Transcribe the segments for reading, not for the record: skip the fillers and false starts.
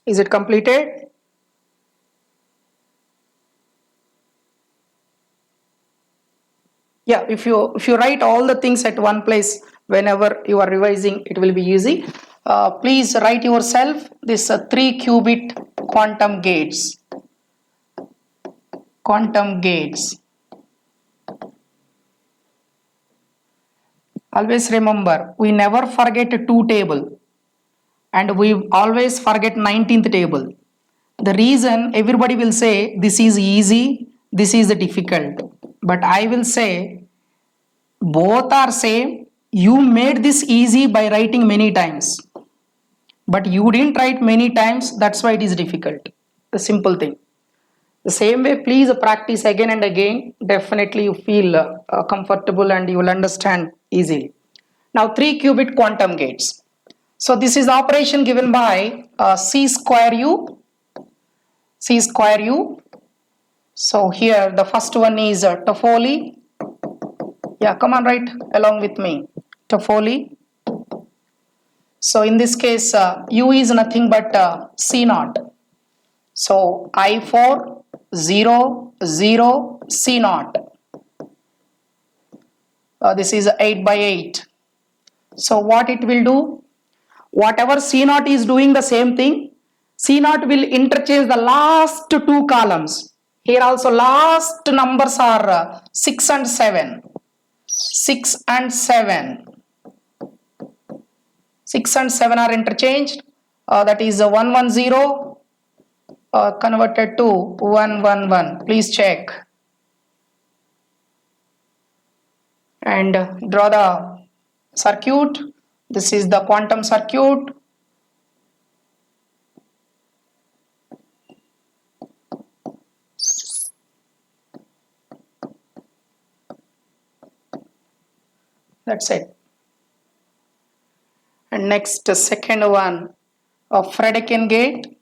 Is it completed? Yeah, if you write all the things at one place whenever you are revising, it will be easy. Please write yourself this 3-qubit quantum gates. Always remember, we never forget a 2 table and we always forget 19th table. The reason everybody will say this is easy, this is difficult, but I will say both are same. You made this easy by writing many times, but you didn't write many times, that's why it is difficult. The simple thing. The same way, please practice again and again. Definitely you feel comfortable and you will understand easily. Now 3-qubit quantum gates. So this is the operation given by c square u. So here the first one is Toffoli. Yeah, come on, write along with me. Toffoli. So in this case, u is nothing but c naught. So I4 0 0 c naught. This is 8 by 8. So what it will do? Whatever c naught is doing the same thing, c naught will interchange the last 2 columns. Here also last numbers are 6 and 7. 6 and 7. 6 and 7 are interchanged. That is 110 converted to 111. Please check. And draw the circuit. This is the quantum circuit. That's it. And next, second one, Fredkin gate.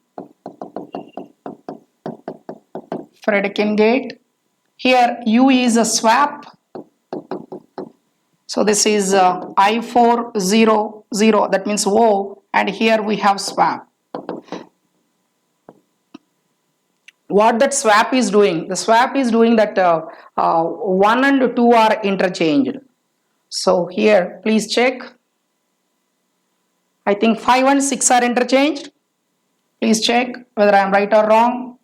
Fredkin gate. Here U is a swap. So this is I4 0 0. That means O, and here we have swap. What that swap is doing? The swap is doing that 1 and 2 are interchanged. So here, please check. I think 5 and 6 are interchanged. Please check whether I am right or wrong.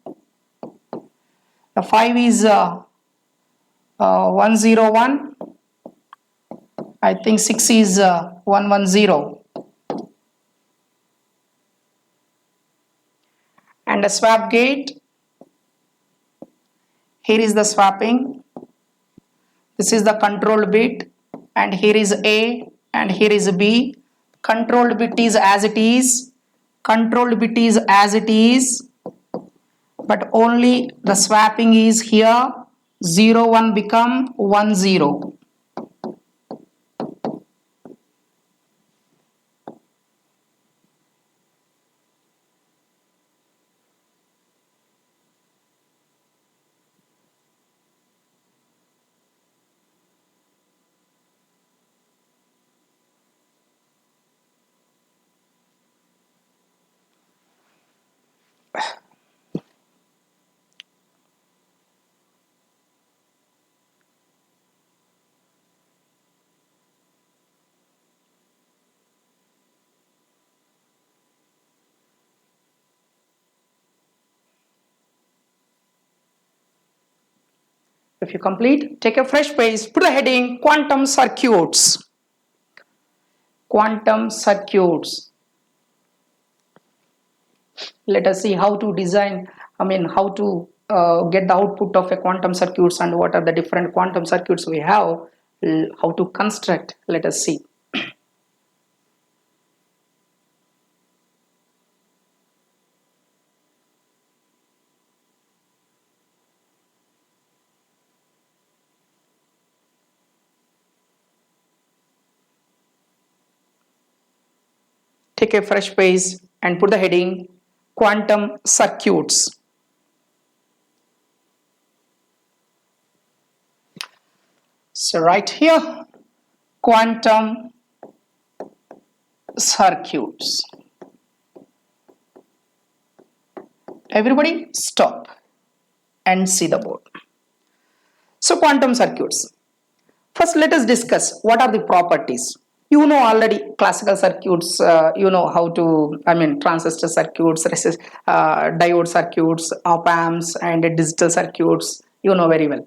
The 5 is 101. I think 6 is 110. And the swap gate. Here is the swapping. This is the control bit. And here is A and here is B. Controlled bit is as it is. Controlled bit is as it is. But only the swapping is here. 0 1 become 1 0. If you complete, take a fresh page, put the heading quantum circuits. Quantum circuits. Let us see how to design, how to get the output of a quantum circuits and what are the different quantum circuits we have, how to construct. Let us see. Take a fresh page and put the heading quantum circuits. So right here, quantum circuits. Everybody stop and see the board. So quantum circuits. First, let us discuss what are the properties. You know already classical circuits, you know how to, transistor circuits, diode circuits, op amps, and digital circuits, you know very well.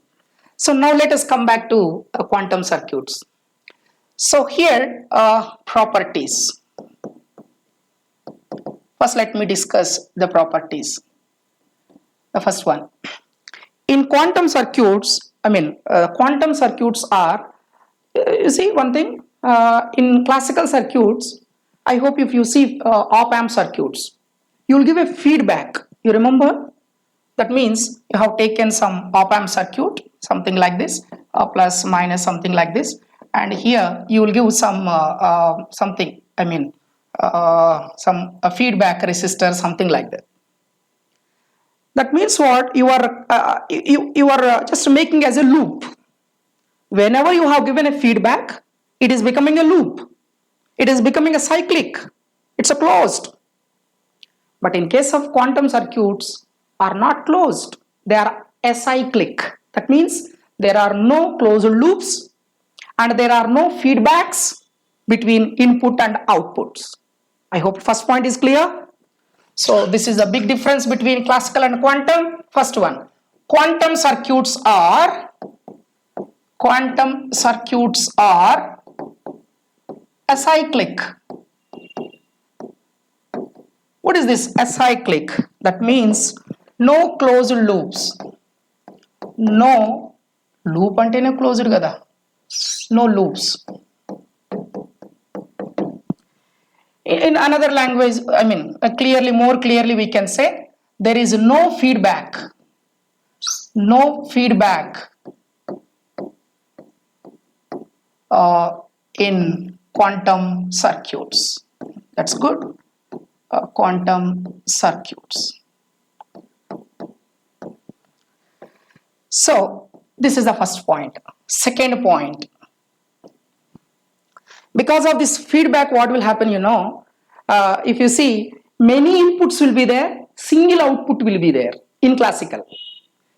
So now let us come back to quantum circuits. So here, properties. First, let me discuss the properties. The first one. In quantum circuits, quantum circuits are, you see one thing, in classical circuits, I hope if you see op amp circuits, you will give a feedback. You remember? That means you have taken some op amp circuit, something like this, plus minus something like this, and here you will give some something, some feedback resistor, something like that. That means what? You are just making as a loop. Whenever you have given a feedback, it is becoming a loop. It is becoming a cyclic. It's a closed. But in case of quantum circuits, are not closed. They are acyclic. That means there are no closed loops and there are no feedbacks between input and outputs. I hope first point is clear. So this is a big difference between classical and quantum. First one, quantum circuits are acyclic. What is this acyclic? That means no closed loops. No loop antene closed kada. No loops. In another language, more clearly we can say there is no feedback. No feedback in quantum circuits. That's good. Quantum circuits. So this is the first point. Second point, because of this feedback, what will happen, if you see, many inputs will be there, single output will be there in classical.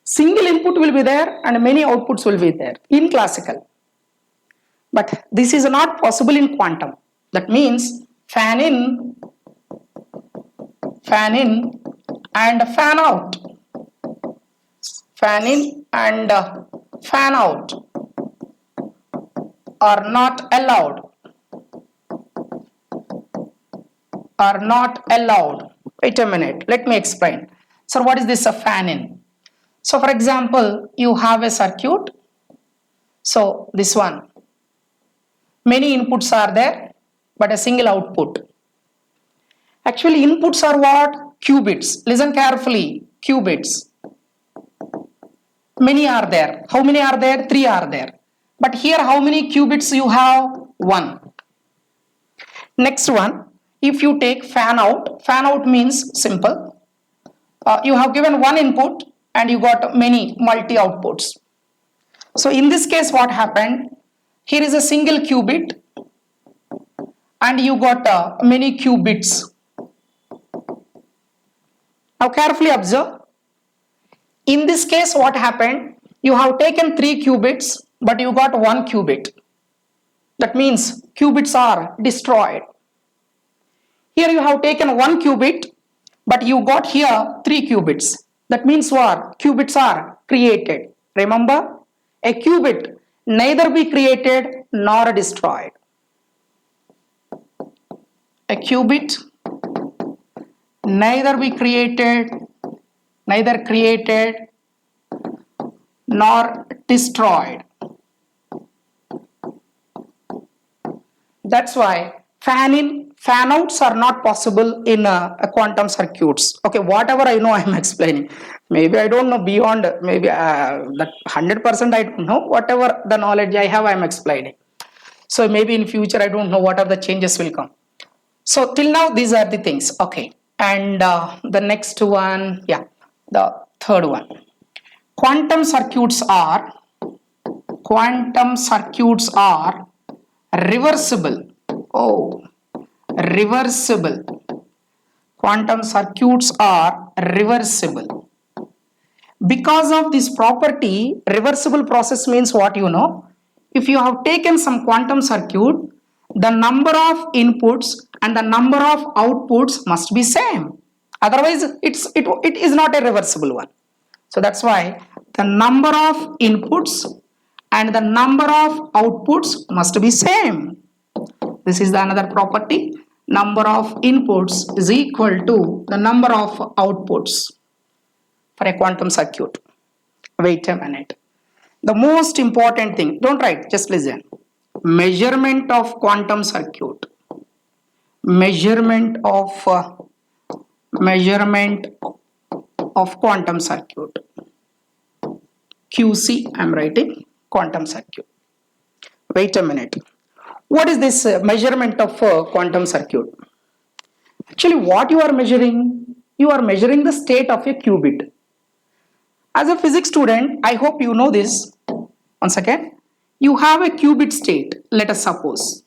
Single input will be there and many outputs will be there in classical. But this is not possible in quantum. That means fan in and fan out. Fan in and fan out are not allowed. Are not allowed. Wait a minute, let me explain. So what is this a fan in? So for example, you have a circuit. So this one, many inputs are there but a single output. Actually inputs are what? Qubits. Listen carefully, qubits. Many are there. How many are there? 3 are there. But here how many qubits you have? 1. Next one, if you take fan out means simple. You have given one input and you got many multi outputs. So in this case what happened? Here is a single qubit and you got many qubits. Now carefully observe. In this case what happened? You have taken 3 qubits but you got 1 qubit. That means qubits are destroyed. Here you have taken 1 qubit but you got here 3 qubits. That means what? Qubits are created. Remember, a qubit neither be created nor destroyed. A qubit neither created nor destroyed. That's why fan in, fan outs are not possible in quantum circuits. Okay, whatever I know I am explaining. Maybe I don't know beyond, maybe that 100% I don't know. Whatever the knowledge I have I am explaining. So maybe in future I don't know what are the changes will come. So till now these are the things. Okay, and the next one, yeah, the third one. Quantum circuits are reversible. Oh, reversible. quantum circuits are reversible. Because of this property, reversible process means what you know? If you have taken some quantum circuit, the number of inputs and the number of outputs must be same. Otherwise, it is not a reversible one. So that's why the number of inputs and the number of outputs must be same. This is the another property. Number of inputs is equal to the number of outputs for a quantum circuit. Wait a minute. The most important thing, don't write, just listen. Measurement of quantum circuit. Measurement of quantum circuit. QC, I am writing quantum circuit. Wait a minute. What is this measurement of quantum circuit? Actually, what you are measuring? You are measuring the state of a qubit. As a physics student, I hope you know this. Once again, you have a qubit state, let us suppose.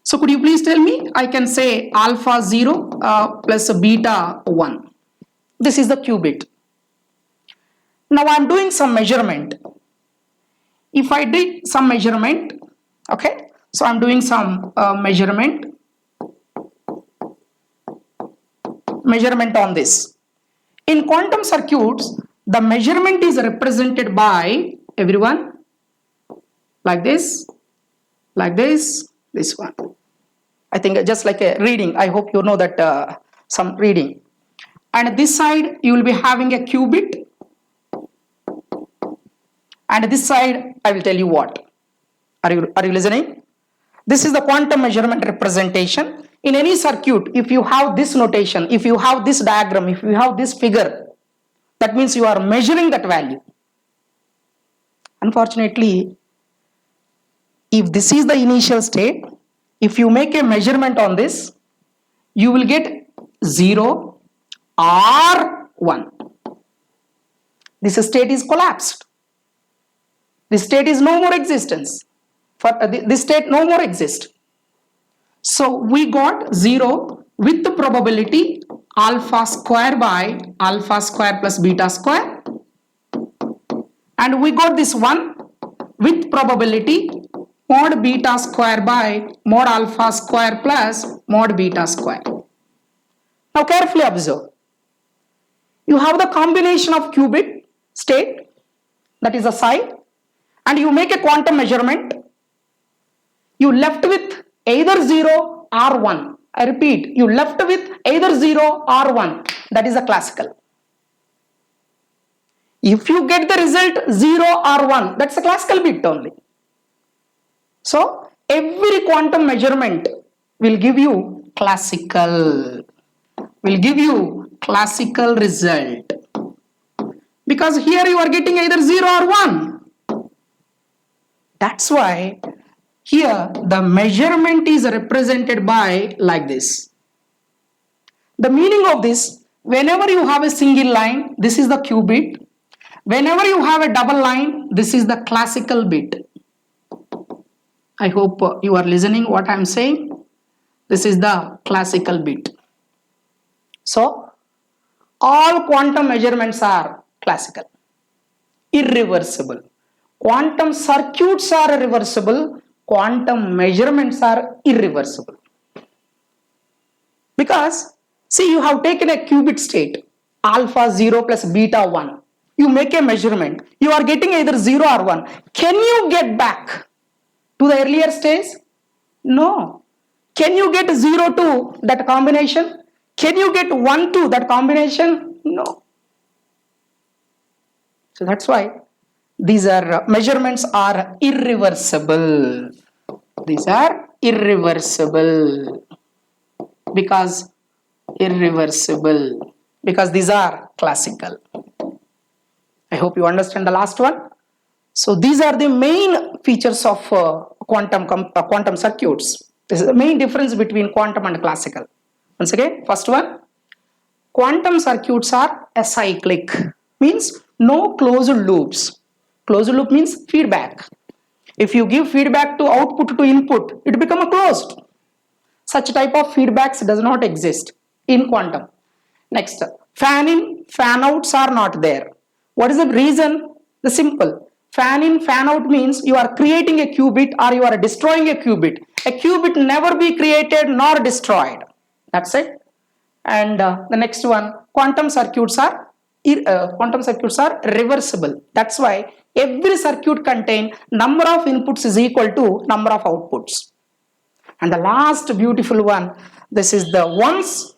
So could you please tell me? I can say alpha 0 plus beta 1. This is the qubit. Now I am doing some measurement. If I did some measurement, okay, so I am doing some measurement on this. In quantum circuits, the measurement is represented by everyone like this, this one. I think just like a reading. I hope you know that some reading. And this side you will be having a qubit. And this side I will tell you what. Are you listening? This is the quantum measurement representation. In any circuit, if you have this notation, if you have this diagram, if you have this figure, that means you are measuring that value. Unfortunately, if this is the initial state, if you make a measurement on this, you will get 0 or 1. This state is collapsed. This state is no more existence. For this state no more exists. So we got 0 with the probability alpha square by alpha square plus beta square. And we got this 1 with probability mod beta square by mod alpha square plus mod beta square. Now carefully observe. You have the combination of qubit state, that is a side, and you make a quantum measurement. You left with either 0 or 1. I repeat, you left with either 0 or 1. That is a classical. If you get the result 0 or 1, that's a classical bit only. So every quantum measurement will give you classical result. Because here you are getting either 0 or 1. That's why here the measurement is represented by like this. The meaning of this, whenever you have a single line, this is the qubit. Whenever you have a double line, this is the classical bit. I hope you are listening what I am saying. This is the classical bit. So all quantum measurements are classical, irreversible. Quantum circuits are reversible, quantum measurements are irreversible. Because, see, you have taken a qubit state, alpha 0 plus beta 1. You make a measurement. You are getting either 0 or 1. Can you get back to the earlier stage? No. Can you get 0 to that combination? Can you get 1 to that combination? No. So that's why these are measurements are irreversible. These are irreversible because these are classical. I hope you understand the last one. So these are the main features of quantum circuits. This is the main difference between quantum and classical. Once again, first one, quantum circuits are acyclic, means no closed loops. Closed loop means feedback. If you give feedback to output to input, it becomes closed. Such type of feedbacks does not exist. in quantum. Next, fan in, fan outs are not there. What is the reason? The simple. Fan in, fan out means you are creating a qubit or you are destroying a qubit. A qubit never be created nor destroyed. That's it. And the next one, quantum circuits are reversible. That's why every circuit contain number of inputs is equal to number of outputs. And the last beautiful one, this is the once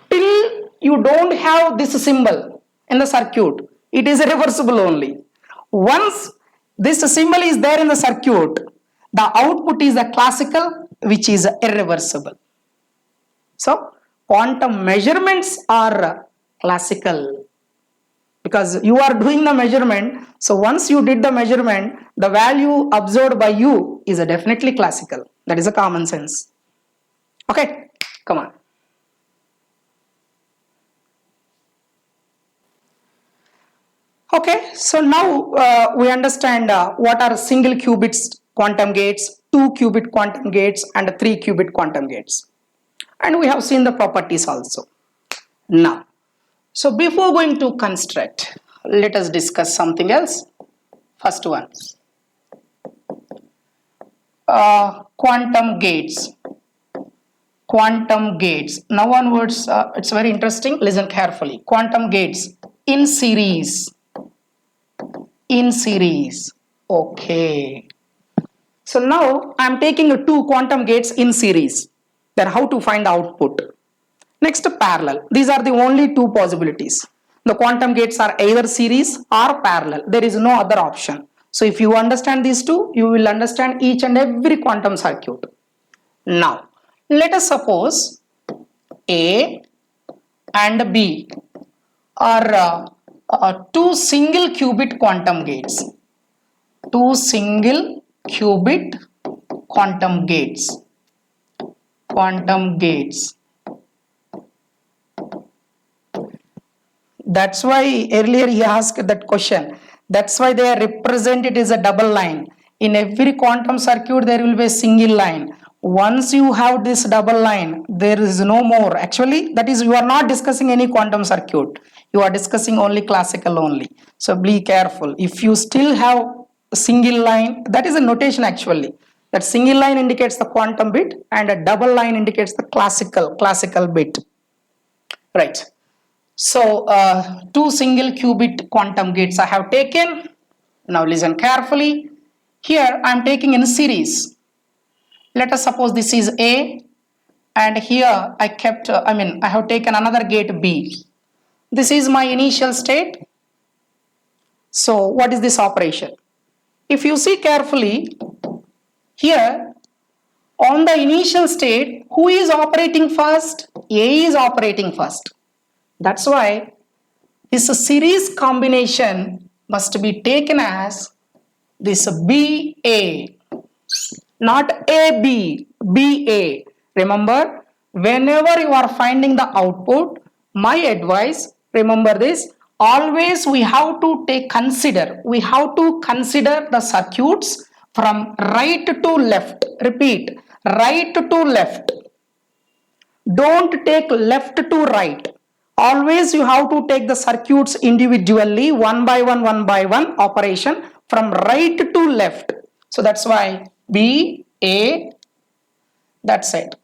till you don't have this symbol in the circuit, it is reversible only. Once this symbol is there in the circuit, the output is the classical, which is irreversible. So quantum measurements are classical because you are doing the measurement. So once you did the measurement, the value observed by you is definitely classical. That is a common sense. Okay, come on. Okay, so now we understand what are single qubits quantum gates, 2-qubit quantum gates and 3-qubit quantum gates. And we have seen the properties also. Now, so before going to construct, let us discuss something else. First one, quantum gates. Quantum gates. Now onwards, it's very interesting. Listen carefully. Quantum gates in series. In series. Okay. So now I am taking 2 quantum gates in series. Then how to find the output? Next, parallel. These are the only 2 possibilities. The quantum gates are either series or parallel. There is no other option. So if you understand these 2, you will understand each and every quantum circuit. Now, let us suppose A and B are 2 single qubit quantum gates. 2 single qubit quantum gates. Quantum gates. That's why earlier he asked that question. That's why they are represented as a double line. In every quantum circuit there will be a single line. Once you have this double line, there is no more. Actually, that is, you are not discussing any quantum circuit. You are discussing only classical only. So be careful. If you still have a single line, that is a notation actually. That single line indicates the quantum bit and a double line indicates the classical bit. Right. So 2 single qubit quantum gates I have taken. Now listen carefully. Here I am taking in series. Let us suppose this is A and here I have taken another gate B. This is my initial state. So what is this operation? If you see carefully, here on the initial state, who is operating first? A is operating first. That's why this series combination must be taken as this BA, not AB, BA. Remember, whenever you are finding the output, my advice, remember this, always we have to consider the circuits from right to left. Repeat, right to left. Don't take left to right. Always you have to take the circuits individually, one by one operation from right to left. So that's why B, A, that's it.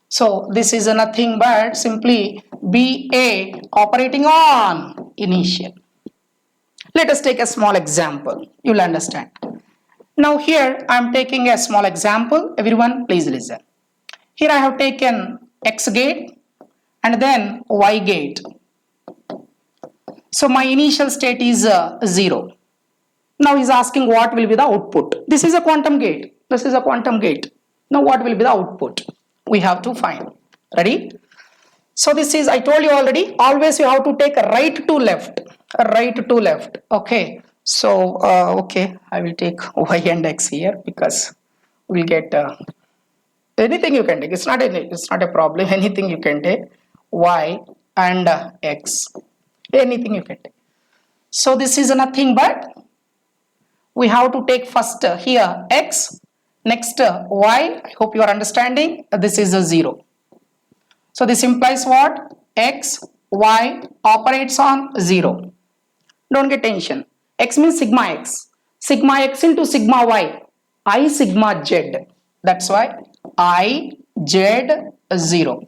So this is nothing but simply BA operating on initial. Let us take a small example. You will understand. Now here I am taking a small example. Everyone please listen. Here I have taken X gate and then Y gate. So my initial state is 0. Now he is asking what will be the output. This is a quantum gate. This is a quantum gate. Now what will be the output? We have to find. Ready? So this is, I told you already, always you have to take right to left. Right to left. Okay. So, okay, I will take Y and X here because we'll get anything you can take. It's not a problem. Anything you can take. Y and X. Anything you can take. So this is nothing but we have to take first here X. Next Y, I hope you are understanding, this is a 0. So this implies what? X, Y operates on 0. Don't get tension. X means sigma x. Sigma x into sigma y. I sigma z. That's why I z 0.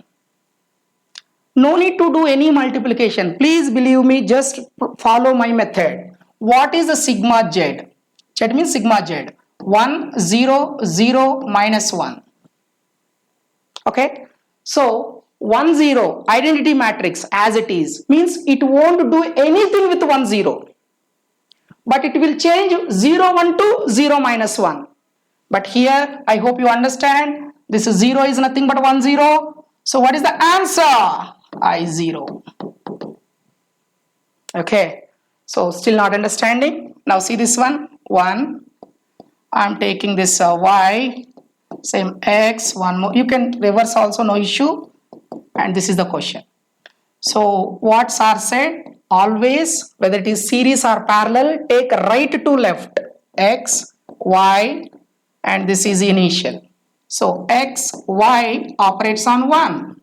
No need to do any multiplication. Please believe me, just follow my method. What is the sigma z? Z means sigma z. 1, 0, 0, minus 1. Okay. So 1, 0 identity matrix as it is means it won't do anything with 1, 0. But it will change 0, 1 to 0, minus 1. But here I hope you understand this 0 is nothing but 1, 0. So what is the answer? I 0. Okay. So still not understanding? Now see this one. 1. I'm taking this y. Same x. One more. You can reverse also, no issue. And this is the question. So what sir said? Always, whether it is series or parallel, take right to left. X, y, and this is initial. So x, y operates on 1.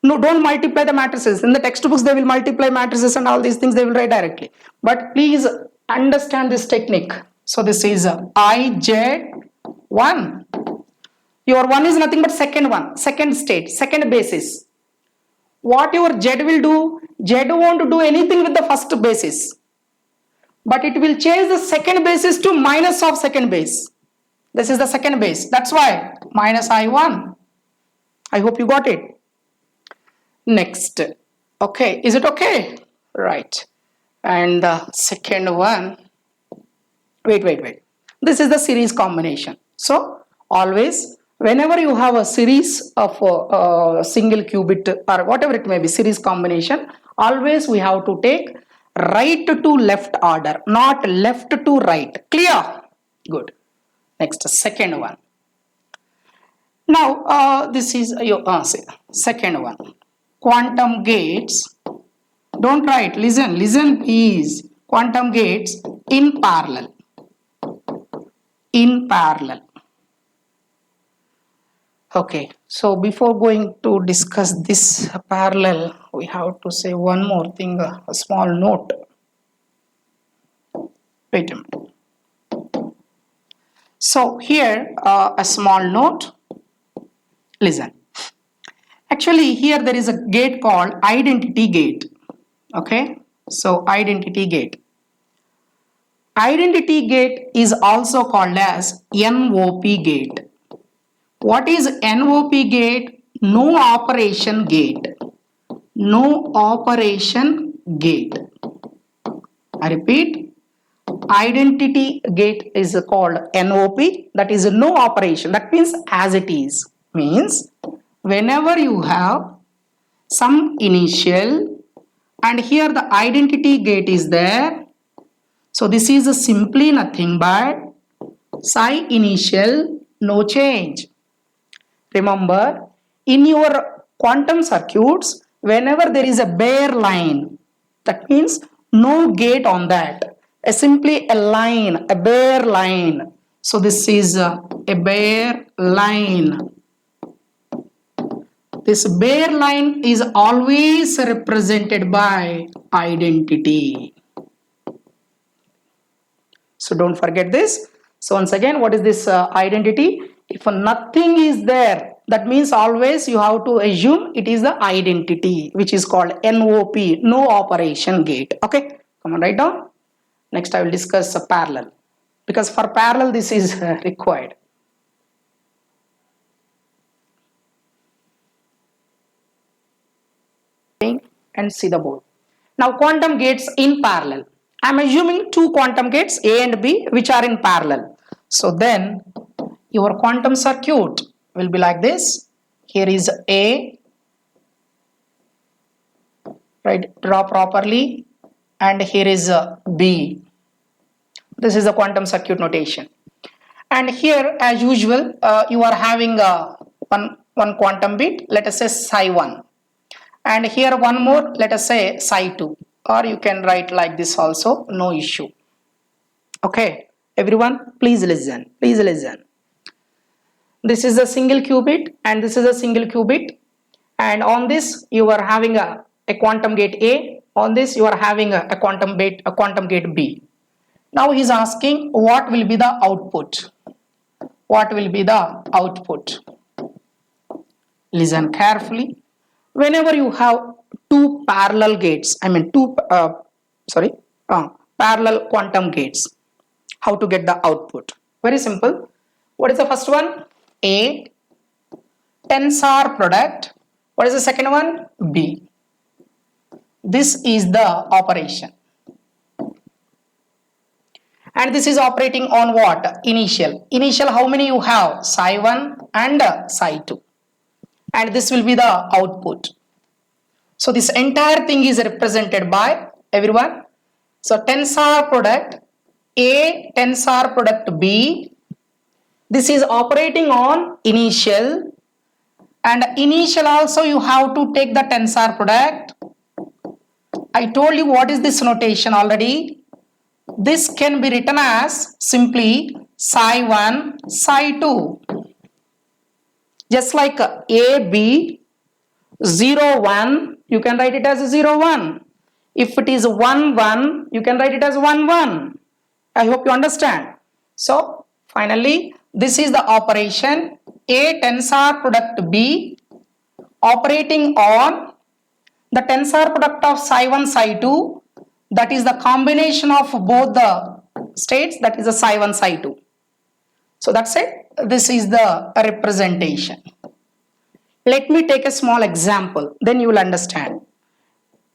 No, don't multiply the matrices. In the textbooks, they will multiply matrices and all these things they will write directly. But please understand this technique. So this is I, Z, 1. Your 1 is nothing but second one, second state, second basis. What your Z will do? Z won't do anything with the first basis. But it will change the second basis to minus of second base. This is the second base. That's why minus I1. I hope you got it. Next. Okay. Is it okay? Right. And the second one. Wait. This is the series combination. So always whenever you have a series of single qubit or whatever it may be, series combination, always we have to take right to left order, not left to right. Clear? Good. Next, second one. Now, this is your second one. Quantum gates. Don't write. Listen please. Quantum gates in parallel. In parallel. Okay, so before going to discuss this parallel, we have to say one more thing, a small note. Wait a minute. So here, a small note. Listen. Actually, here there is a gate called identity gate. Okay, so identity gate. Identity gate is also called as NOP gate. What is NOP gate? No operation gate. No operation gate. I repeat, identity gate is called NOP, that is no operation. That means as it is. Means whenever you have some initial and here the identity gate is there. So this is simply nothing but psi initial, no change. Remember, in your quantum circuits, whenever there is a bare line, that means no gate on that, simply a line, a bare line. So this is a bare line. This bare line is always represented by identity. So don't forget this. So once again, what is this identity? If nothing is there, that means always you have to assume it is the identity, which is called NOP, no operation gate. Okay, come on, write down. Next I will discuss a parallel, because for parallel this is required. And see the board. Now quantum gates in parallel. I am assuming two quantum gates A and B which are in parallel. So then your quantum circuit will be like this. Here is A, right, draw properly, and here is B. This is the quantum circuit notation. And here as usual you are having one quantum bit, let us say psi 1. And here one more, let us say psi 2, or you can write like this also, no issue. Okay, everyone, please listen. Please listen. This is a single qubit and this is a single qubit. and on this you are having a quantum gate A, on this you are having a quantum gate B. Now he is asking what will be the output. What will be the output? Listen carefully. Whenever you have two parallel gates, I mean parallel quantum gates, how to get the output? Very simple. What is the first one? A tensor product. What is the second one? B. This is the operation. And this is operating on what? Initial. Initial, how many you have? Psi 1 and psi 2. And this will be the output. So this entire thing is represented by everyone. So tensor product A, tensor product B. This is operating on initial. And initial also you have to take the tensor product. I told you what is this notation already. This can be written as simply psi 1, psi 2. Just like A, B, 0, 1, you can write it as 0, 1. If it is 1, 1, you can write it as 1, 1. I hope you understand. So, finally, this is the operation A tensor product B operating on the tensor product of psi 1, psi 2. That is the combination of both the states, that is the psi 1, psi 2. So that's it. This is the representation. Let me take a small example, then you will understand.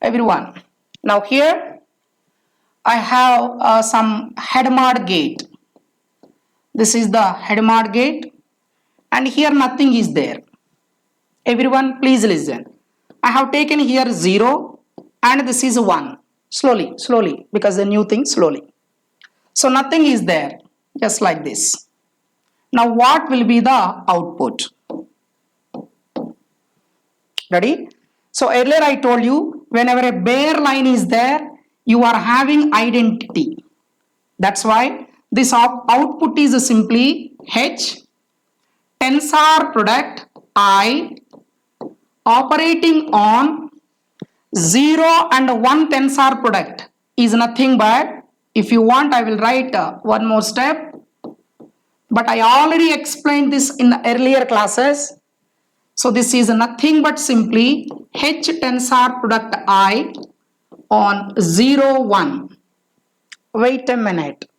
Everyone. Now here I have some head-mod gate. This is the head-mod gate and here nothing is there. Everyone please listen. I have taken here 0 and this is 1. Slowly, because the new thing slowly. So nothing is there, just like this. Now what will be the output? Ready? So earlier I told you, whenever a bare line is there, you are having identity. That's why this output is simply H tensor product I operating on 0 and 1 tensor product is nothing but, if you want I will write one more step, but I already explained this in the earlier classes. So this is nothing but simply H tensor product I on 0, 1. Wait a minute.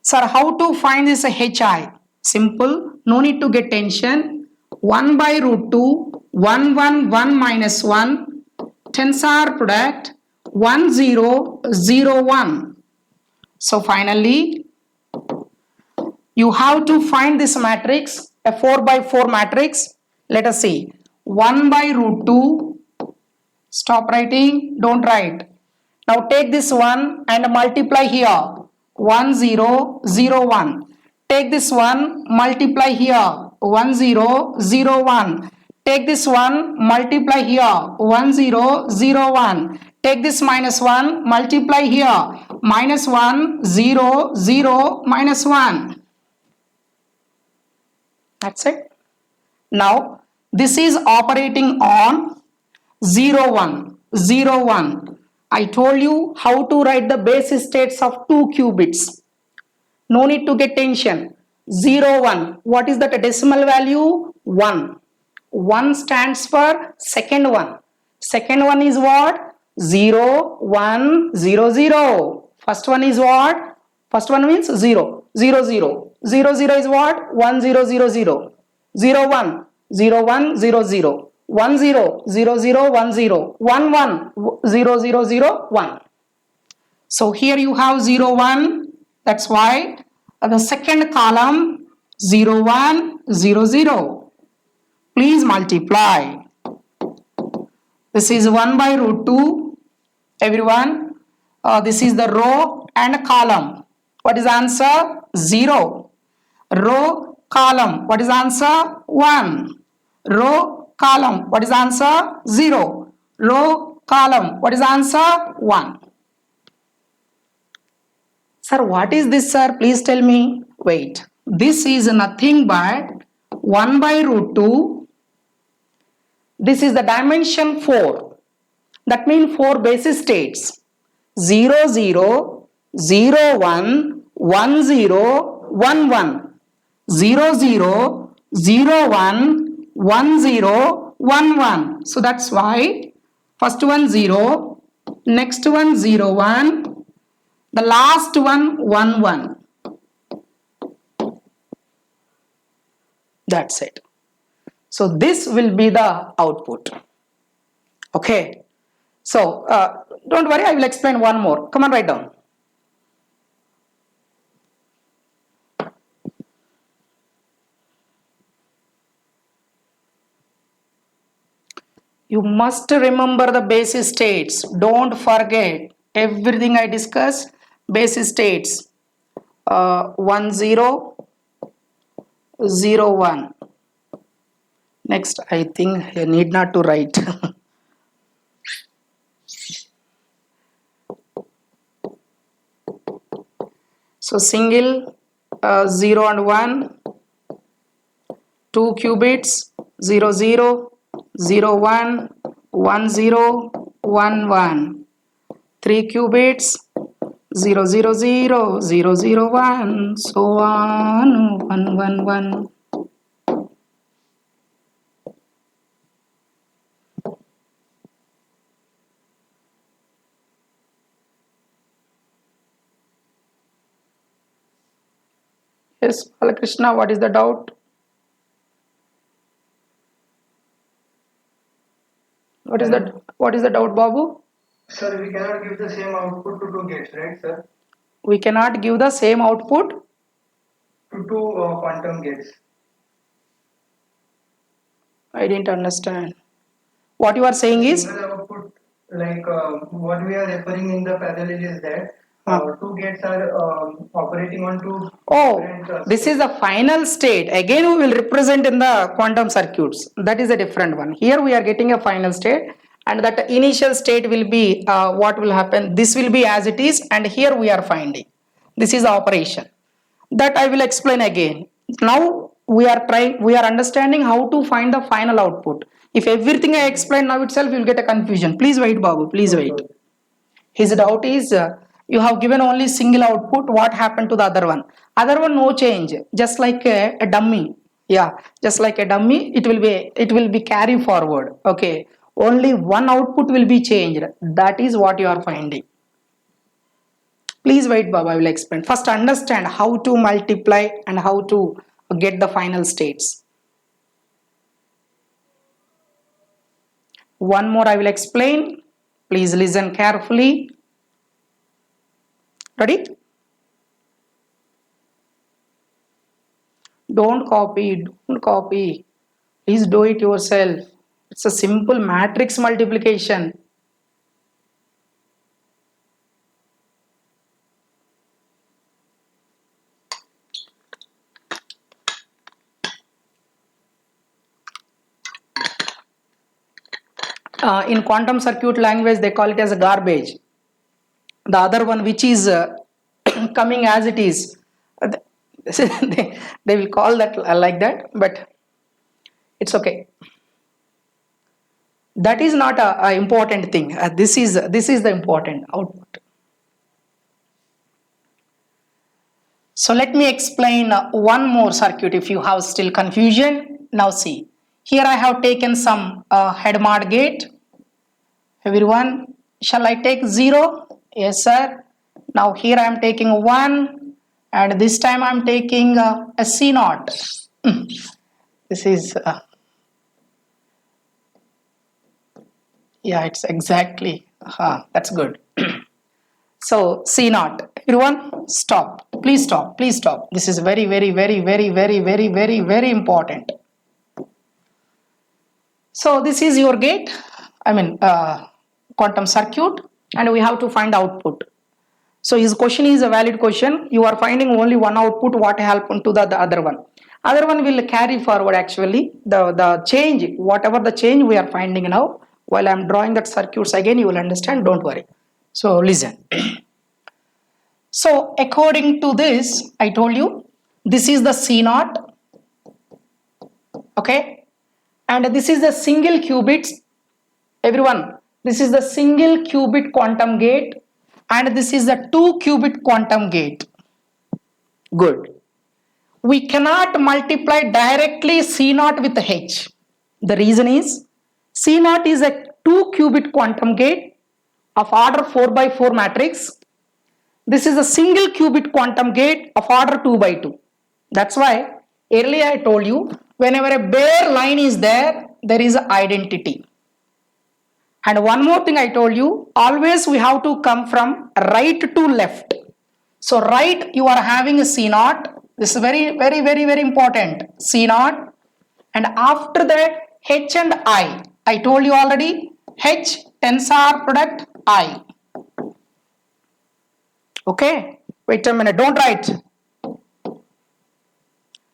Sir, how to find this HI? Simple, no need to get tension. 1 by root 2, 1, 1, 1 minus 1. Tensor product 1, 0, 0, 1. So finally, you have to find this matrix, a 4 by 4 matrix. Let us see. 1 by root 2. Stop writing. Don't write. Now take this 1 and multiply here. 1, 0, 0, 1. Take this 1, multiply here. 1, 0, 0, 1. Take this 1, multiply here. 1, 0, 0, 1. Take this minus 1, multiply here. Minus 1, 0, 0, minus 1. That's it. Now, this is operating on 0, 1, 0, 1. I told you how to write the basis states of 2 qubits. No need to get tension. 0, 1. What is that decimal value? 1. 1 stands for second one. Second one is what? 0, 1, 0, 0. First one is what? First one means 0, 0, 0. 0, 0 is what? 1, 0, 0, 0. 0, 1, 0, 1, 0, 0. 1, 0, 0, 0, 1, 0. 1, 1, 0, 0, 0, 1. So here you have 0, 1. That's why the second column 0, 1, 0, 0. Please multiply. This is 1 by root 2. Everyone, this is the row and column. What is the answer? 0. Row, column. What is the answer? 1. Row, column. What is the answer? 0. Row, column. What is the answer? 1. Sir, what is this, sir? Please tell me. Wait. This is nothing but 1 by root 2 This is the dimension 4. That means 4 basis states. 0, 0, 0, 1, 1, 0, 1, 1. 0, 0, 0, 1, 1, 0, 1, 1. So that's why first one 0, next one 0, 1, the last one 1, 1. That's it. So this will be the output. Okay. So don't worry, I will explain one more. Come on, write down. You must remember the basis states. Don't forget everything I discussed. Basis states 1, 0, 0, 1. Next, I think I need not to write. So single 0 and 1, 2 qubits 0, 0, 0, 1, 1, 0, 1, 1. 3 qubits 0, 0, 0, 0, 0, 1, so on 1, 1, 1. Yes, Balakrishna, what is the doubt? What is that? What is the doubt, Babu? Sir, we cannot give the same output to two gates, right, sir? We cannot give the same output To two quantum gates. I didn't understand. What you are saying is? Single output, like what we are referring in the parallel is that two gates are operating on two different this is states. the final state. Again, we will represent in the quantum circuits. That is a different one. Here we are getting a final state, and that initial state will be what will happen. This will be as it is, and here we are finding. This is the operation. That I will explain again. Now we are understanding how to find the final output. If everything I explain now itself, you will get a confusion. Please wait, Babu. Please wait. His doubt is you have given only single output. What happened to the other one? Other one no change. Just like a dummy. Yeah, just like a dummy, it will be carry forward. Okay, only one output will be changed. That is what you are finding. Please wait, Baba. I will explain. First, understand how to multiply and how to get the final states. One more I will explain. Please listen carefully. Ready? Don't copy. Don't copy. Please do it yourself. It's a simple matrix multiplication. In quantum circuit language, they call it as a garbage. The other one, which is coming as it is, they will call that like that, but it's okay. That is not a important thing. This is the important output. So let me explain one more circuit if you have still confusion. Now see, here I have taken some head-mod gate. Everyone, shall I take 0? Yes, sir. Now here I am taking 1, and this time I am taking a C0. This is, yeah, it's exactly, that's good. So C0. Everyone, stop. Please stop. Please stop. This is very, very, very, very, very, very, very, very important. So this is your gate. I mean, quantum circuit, and we have to find output. So his question is a valid question. You are finding only one output. What happened to the other one? Other one will carry forward actually. The change, whatever the change we are finding now, while I am drawing that circuits again, you will understand. Don't worry. So listen. So according to this, I told you, this is the C0. Okay. and this is the single qubit. Everyone, this is the single qubit quantum gate, and this is the 2 qubit quantum gate. Good. We cannot multiply directly C0 with H. The reason is C0 is a 2 qubit quantum gate of order 4 by 4 matrix. This is a single qubit quantum gate of order 2 by 2. That's why earlier I told you, whenever a bare line is there, there is an identity. And one more thing I told you, always we have to come from right to left. So right, you are having a C0. This is very important. C0. And after that, H and I. I told you already, H tensor product I. Okay, wait a minute, don't write.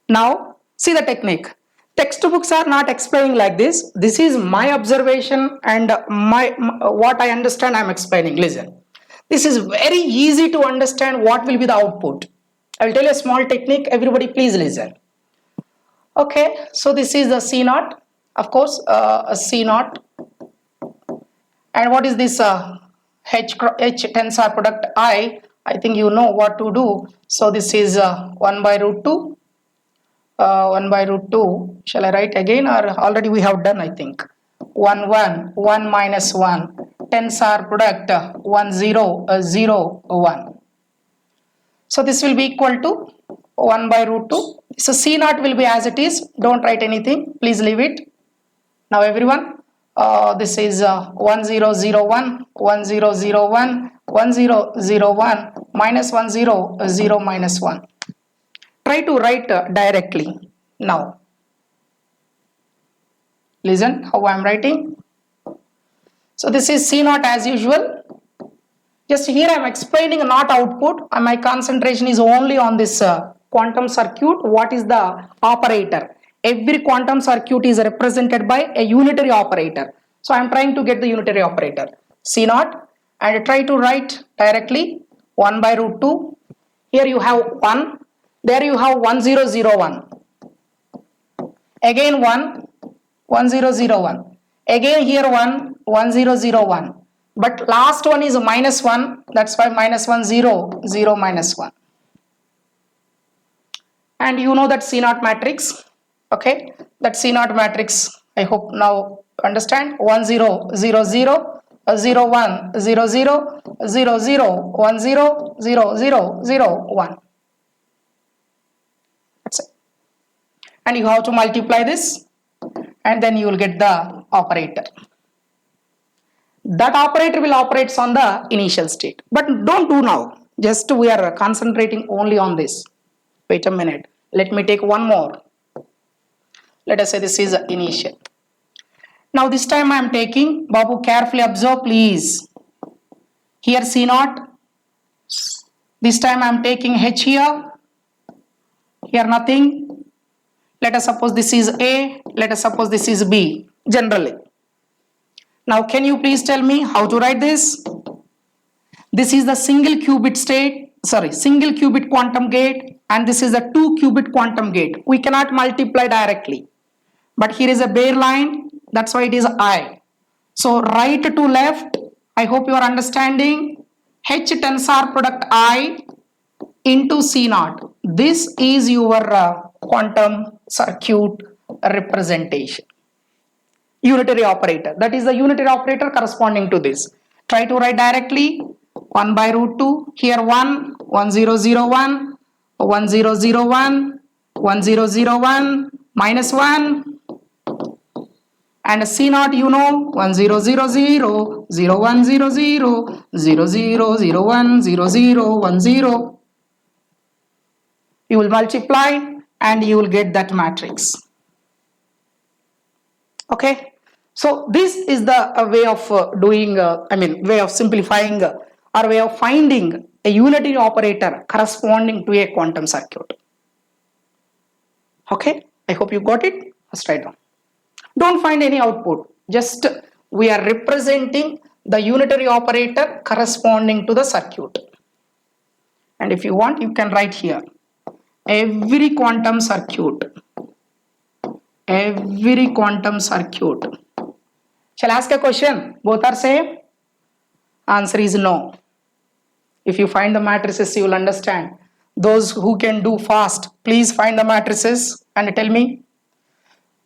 Now, see the technique. Textbooks are not explaining like this. This is my observation and what I understand I am explaining. Listen. This is very easy to understand what will be the output. I will tell you a small technique. Everybody please listen. Okay, so this is the C0. Of course, a C0. And what is this H tensor product I? I think you know what to do. So this is 1 by root 2. 1 by root 2. Shall I write again, or already we have done, I think. 1 minus 1. Tensor product 1 0 0 1. So this will be equal to 1 by root 2. So C0 will be as it is. Don't write anything. Please leave it. Now everyone, this is 1 0 0 1, 1 0 0 1, 1 0 0 1, minus 1 0 0 minus 1. Try to write directly now. Listen how I am writing. So this is C0 as usual. Just here I am explaining not output. My concentration is only on this quantum circuit. What is the operator? Every quantum circuit is represented by a unitary operator. So I am trying to get the unitary operator. C0, and try to write directly 1 by root 2. Here you have 1. There you have 1 0 0 1. Again 1 1 0 0 1. Again here 1 1 0 0 1. But last one is minus 1. That's why minus 1 0 0 minus 1. And you know that C0 matrix. Okay, that C0 matrix. I hope now understand. 1 0 0 0 0 1 0 0 0 0 1 0 0 0 0 1. That's it. And you have to multiply this, and then you will get the operator. That operator will operate on the initial state. But don't do now. Just we are concentrating only on this. Wait a minute. Let me take one more. Let us say this is initial. Now this time I am taking, Babu, carefully observe please. Here C0. This time I am taking H here. Here nothing. Let us suppose this is A. Let us suppose this is B. Generally. Now can you please tell me how to write this? This is the single qubit quantum gate, and this is the 2 qubit quantum gate. We cannot multiply directly. But here is a bare line. That's why it is I. So right to left, I hope you are understanding. H tensor product I into C0. This is your quantum circuit representation. Unitary operator. That is the unitary operator corresponding to this. Try to write directly. 1 by root 2. Here 1 1 0 0 1 1 0 0 1 1 0 0 1 minus 1. And C0 you know 1 0 0 0 0 1 0 0 0 0 0 1 0 0 1 0. You will multiply and you will get that matrix. Okay, so this is the way of way of simplifying or way of finding a unitary operator corresponding to a quantum circuit. Okay, I hope you got it. Let's write down. Don't find any output. Just we are representing the unitary operator corresponding to the circuit. And if you want, you can write here. Every quantum circuit every quantum circuit. Shall I ask a question? Both are same? Answer is no. If you find the matrices, you will understand. Those who can do fast, please find the matrices and tell me.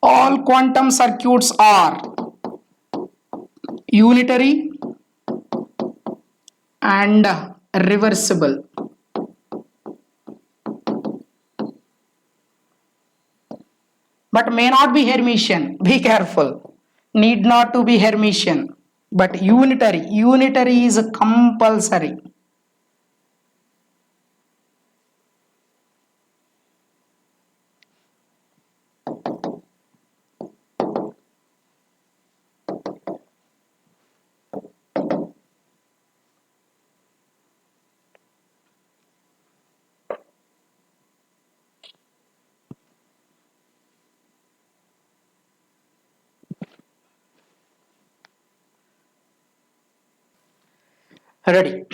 All quantum circuits are unitary and reversible. But may not be Hermitian. Be careful. Need not to be Hermitian. But unitary. Unitary is compulsory. Ready.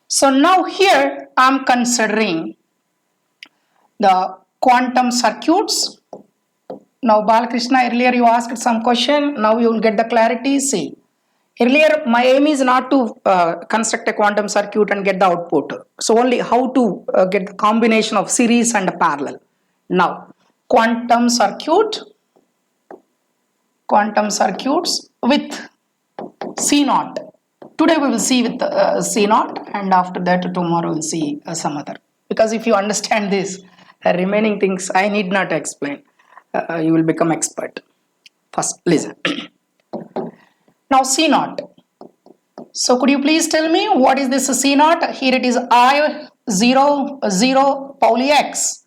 So now here I am considering the quantum circuits. Now Balakrishna, earlier you asked some question, now you will get the clarity. See, earlier my aim is not to construct a quantum circuit and get the output. So only how to get the combination of series and parallel. Now quantum circuits with C naught. Today we will see with C naught, and after that tomorrow we will see some other. Because if you understand this, remaining things I need not explain. You will become expert. First, listen. Now C naught. So could you please tell me what is this C naught? Here it is I 0 0 Pauli X.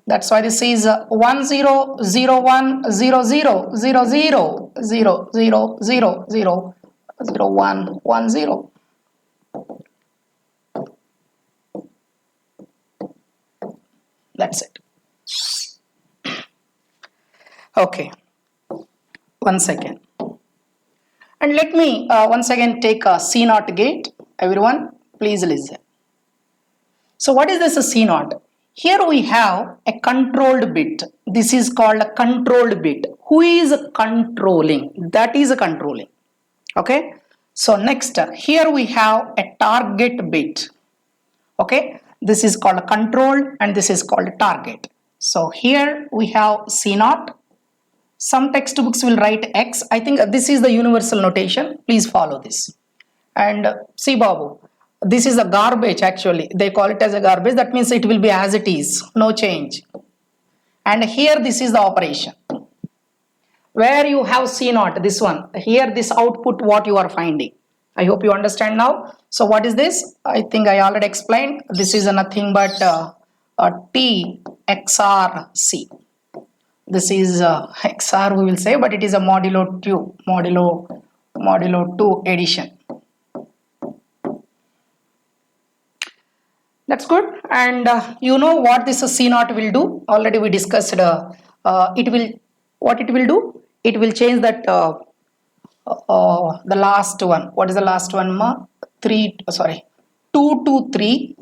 That's why this is 1 0 0 1 0 0 0 0 0 0 0 0 0 1 1 0. That's it. Okay. 1 second. And let me once again take a C naught gate. Everyone, please listen. So what is this C naught? Here we have a controlled bit. This is called a controlled bit. Who is controlling? That is controlling. Okay. So next, here we have a target bit. Okay. This is called a control and this is called a target. So here we have C naught. Some textbooks will write X. I think this is the universal notation. Please follow this. And see Babu, this is a garbage actually. They call it as a garbage. That means it will be as it is. No change. And here this is the operation. Where you have C naught, this one. Here this output what you are finding. I hope you understand now. So what is this? I think I already explained. This is nothing but T XR C. This is XR we will say, but it is a modulo 2 addition. That's good. And you know what this C naught will do? Already we discussed. It will do? It will change that the last one. What is the last one? 2 to 3,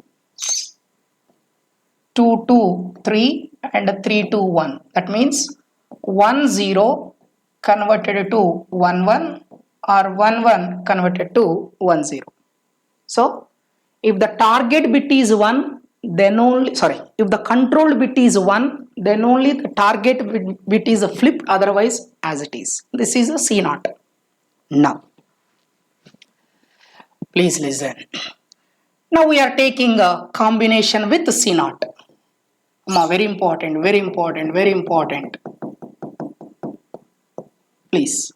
2 to 3 and 3 to 1. That means 1 0 converted to 1 1 or 1 1 converted to 1 0. So if the target bit is 1, then only, if the control bit is 1, then only the target bit is flipped, otherwise as it is. This is a C naught. Now, please listen. Now we are taking a combination with C naught. Very important, very important, very important. Please.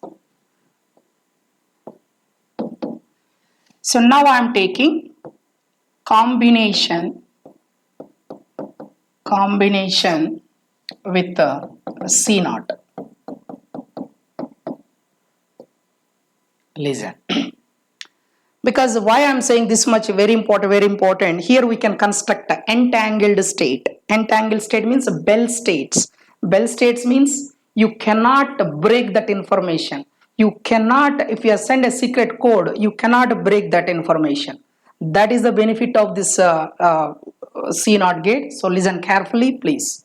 So now I am taking combination with C naught. Listen. Because why I am saying this much, very important. Here we can construct an entangled state. Entangled state means Bell states. Bell states means you cannot break that information. You cannot, if you send a secret code, you cannot break that information. That is the benefit of this C naught gate. So listen carefully, please.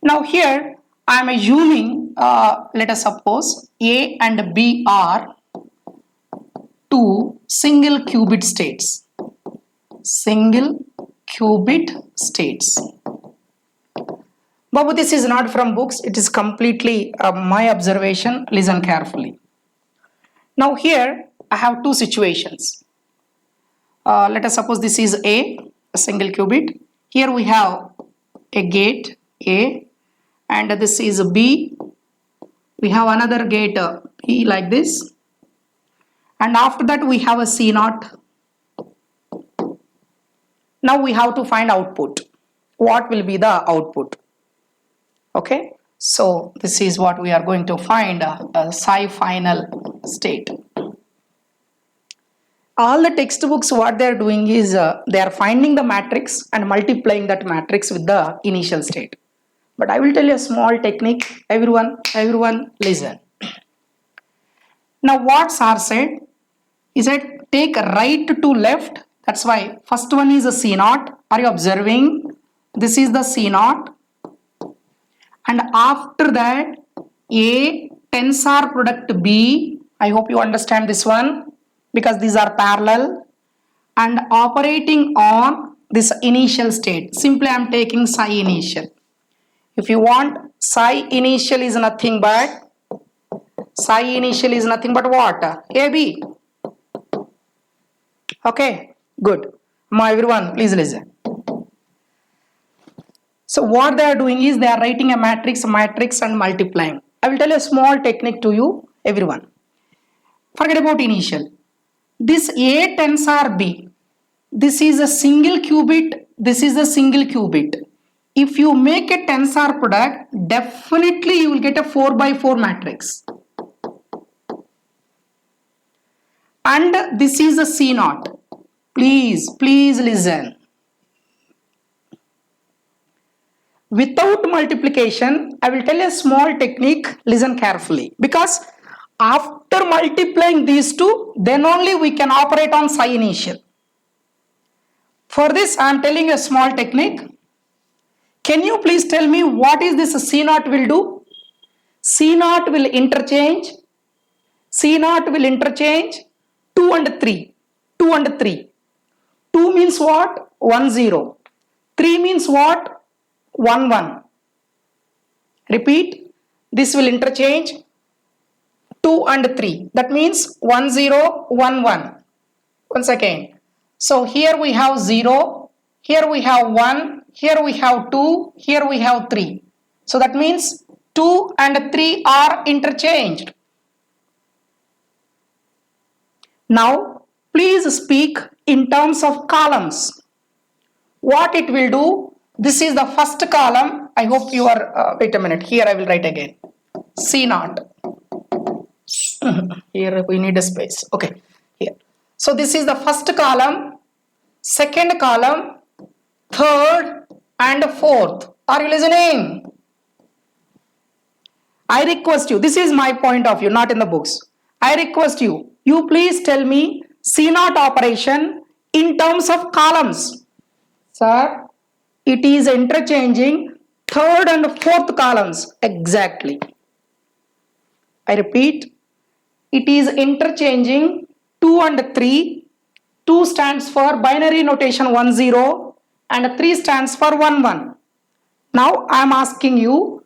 Now here I am assuming, let us suppose A and B are two single qubit states. Single qubit states. Babu, this is not from books. It is completely my observation. Listen carefully. Now here I have two situations. Let us suppose this is a single qubit. Here we have a gate A, and this is B. We have another gate B like this, and after that we have a C naught. Now we have to find output. What will be the output? Okay, so this is what we are going to find, a psi final state. All the textbooks, what they are doing is they are finding the matrix and multiplying that matrix with the initial state. But I will tell you a small technique. Everyone listen. Now what sir said, he said take right to left. That's why first one is a C naught. Are you observing? This is the C naught. And after that A tensor product B. I hope you understand this one, because these are parallel and operating on this initial state. Simply I am taking psi initial. If you want, psi initial is nothing but what? AB. Okay, good. Now everyone, please listen. So what they are doing is they are writing a matrix and multiplying. I will tell you a small technique to you, everyone. Forget about initial. This A tensor B, this is a single qubit, this is a single qubit. If you make a tensor product, definitely you will get a 4x4 matrix. And this is a C naught. Please listen. Without multiplication, I will tell you a small technique, listen carefully. Because after multiplying these two, then only we can operate on psi initial. For this, I am telling a small technique. Can you please tell me what is this C naught will do? C naught will interchange 2 and 3. 2 and 3. 2 means what? 1, 0. 3 means what? 1, 1. Repeat. This will interchange 2 and 3. That means 1, 0, 1, 1. Once again. So here we have 0. Here we have 1. Here we have 2. Here we have 3. So that means 2 and 3 are interchanged. Now please speak in terms of columns. What it will do? This is the first column. I hope you are, wait a minute, here I will write again. C naught. Here we need a space. Okay, here. So this is the first column, second column, third and fourth. Are you listening? I request you, this is my point of view, not in the books. I request you, you please tell me C naught operation in terms of columns. Sir, it is interchanging third and fourth columns. Exactly. I repeat, it is interchanging 2 and 3. 2 stands for binary notation 1, 0 and 3 stands for 1, 1. Now I am asking you,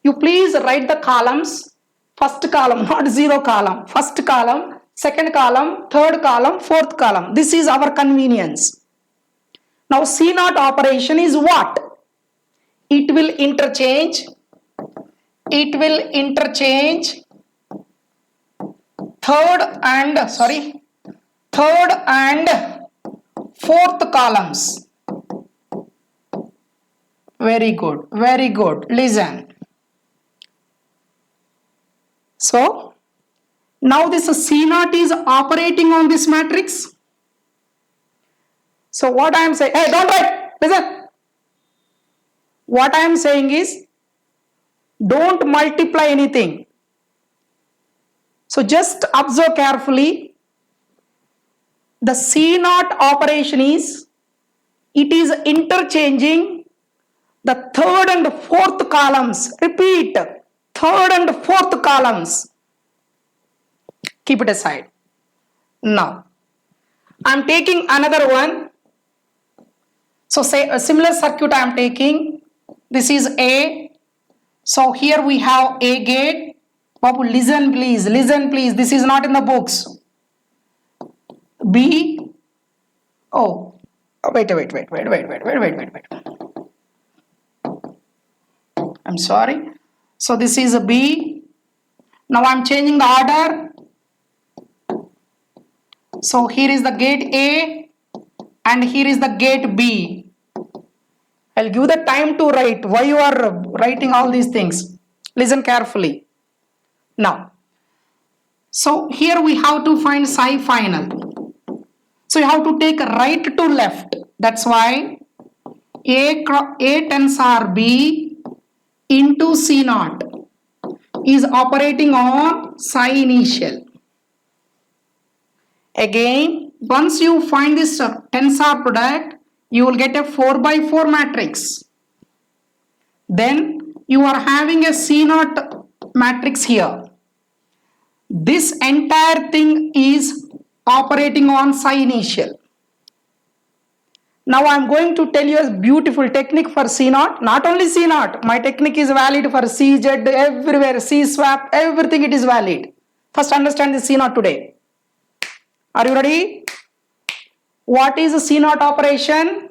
you please write the columns. First column, not 0 column. First column, second column, third column, fourth column. This is our convenience. Now C naught operation is what? It will interchange third and fourth columns. Very good. Listen. So now this C naught is operating on this matrix. So what I am saying, hey, don't write, listen. What I am saying is, don't multiply anything. So just observe carefully. The C naught operation is, it is interchanging the third and fourth columns. Repeat, third and fourth columns. Keep it aside. Now, I'm taking another one. So say a similar circuit I am taking. This is A. So here we have A gate. Babu, listen please, listen please. This is not in the books. B. Oh, wait. I'm sorry. So this is a B. Now I'm changing the order. So here is the gate A and here is the gate B. I'll give the time to write. Why you are writing all these things? Listen carefully. Now, so here we have to find psi final. So you have to take right to left. That's why A tensor B into C naught is operating on psi initial. Again, once you find this tensor product, you will get a 4x4 matrix. Then you are having a C naught matrix here. This entire thing is operating on psi initial. Now I am going to tell you a beautiful technique for C naught. Not only C naught, my technique is valid for CZ, everywhere, C swap, everything it is valid. First understand the C naught today. Are you ready? What is a C naught operation?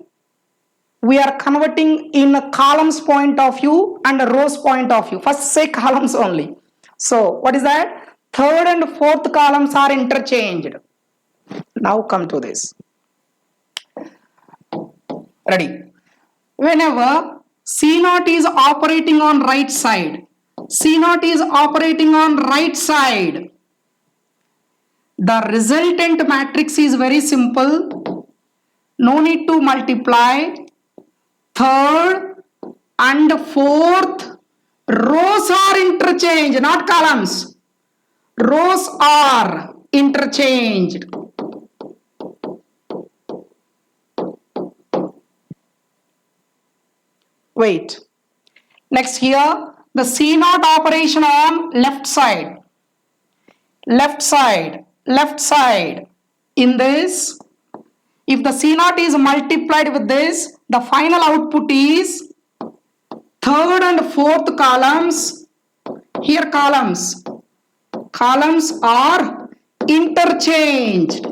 We are converting in a columns point of view and a rows point of view. First say columns only. So what is that? Third and fourth columns are interchanged. Now come to this. Ready? Whenever C naught is operating on right side, C naught is operating on right side, the resultant matrix is very simple. No need to multiply. Third and fourth rows are interchanged, not columns. Rows are interchanged. Wait. Next here, the C naught operation on left side. Left side. Left side. In this, if the C naught is multiplied with this, the final output is third and fourth columns. Here columns. Columns are interchanged.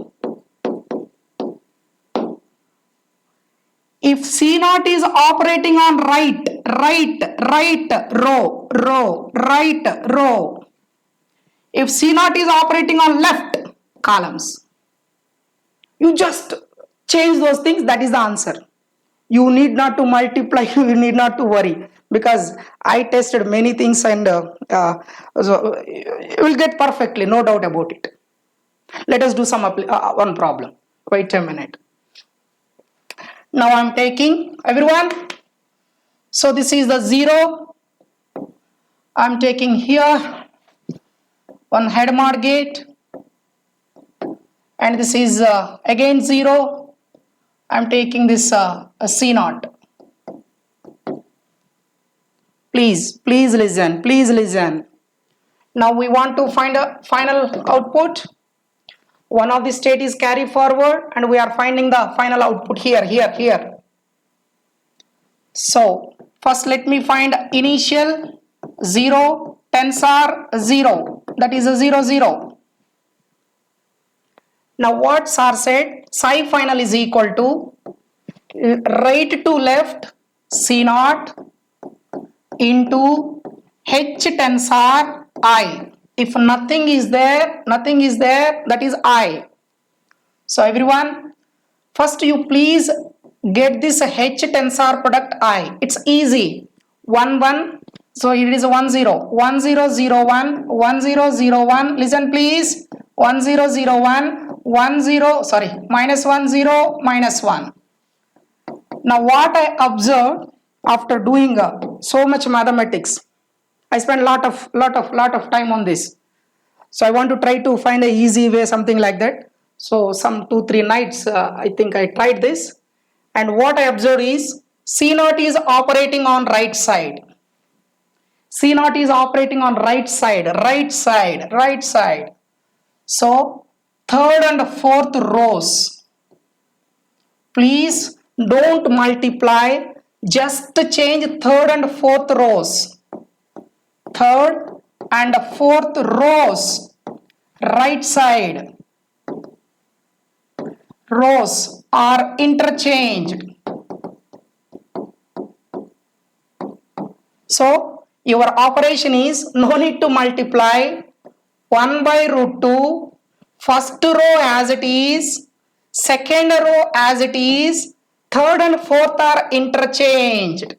If C naught is operating on right row, right row. If C naught is operating on left columns. You just change those things, that is the answer. You need not to multiply, you need not to worry, because I tested many things and so you will get perfectly, no doubt about it. Let us do some one problem. Wait a minute. Now I am taking, everyone, so this is the 0. I am taking here one head mod gate, and this is again 0. I am taking this a C naught. Please listen, please listen. Now we want to find a final output. One of the state is carry forward and we are finding the final output here. So first let me find initial 0, tensor 0, that is a 0, 0. Now what SAR said, psi final is equal to right to left C naught into H tensor I. If nothing is there, that is I. So everyone, first you please get this H tensor product I. It's easy. 1, 1. So it is 1, 0. 1, 0, 0, 1. 1, 0, 0, 1. Listen please. 1, 0, 0, 1. 1, 0. Sorry. Minus 1, 0. Minus 1. Now what I observed after doing so much mathematics, I spent lot of time on this. So I want to try to find a easy way, something like that. So some 2-3 nights I think I tried this, and what I observed is C naught is operating on right side. C naught is operating on right side, right side, right side. So third and fourth rows, please don't multiply, just change third and fourth rows. Third and fourth rows, right side, rows are interchanged. So your operation is no need to multiply 1 by root 2, first row as it is, second row as it is, third and fourth are interchanged.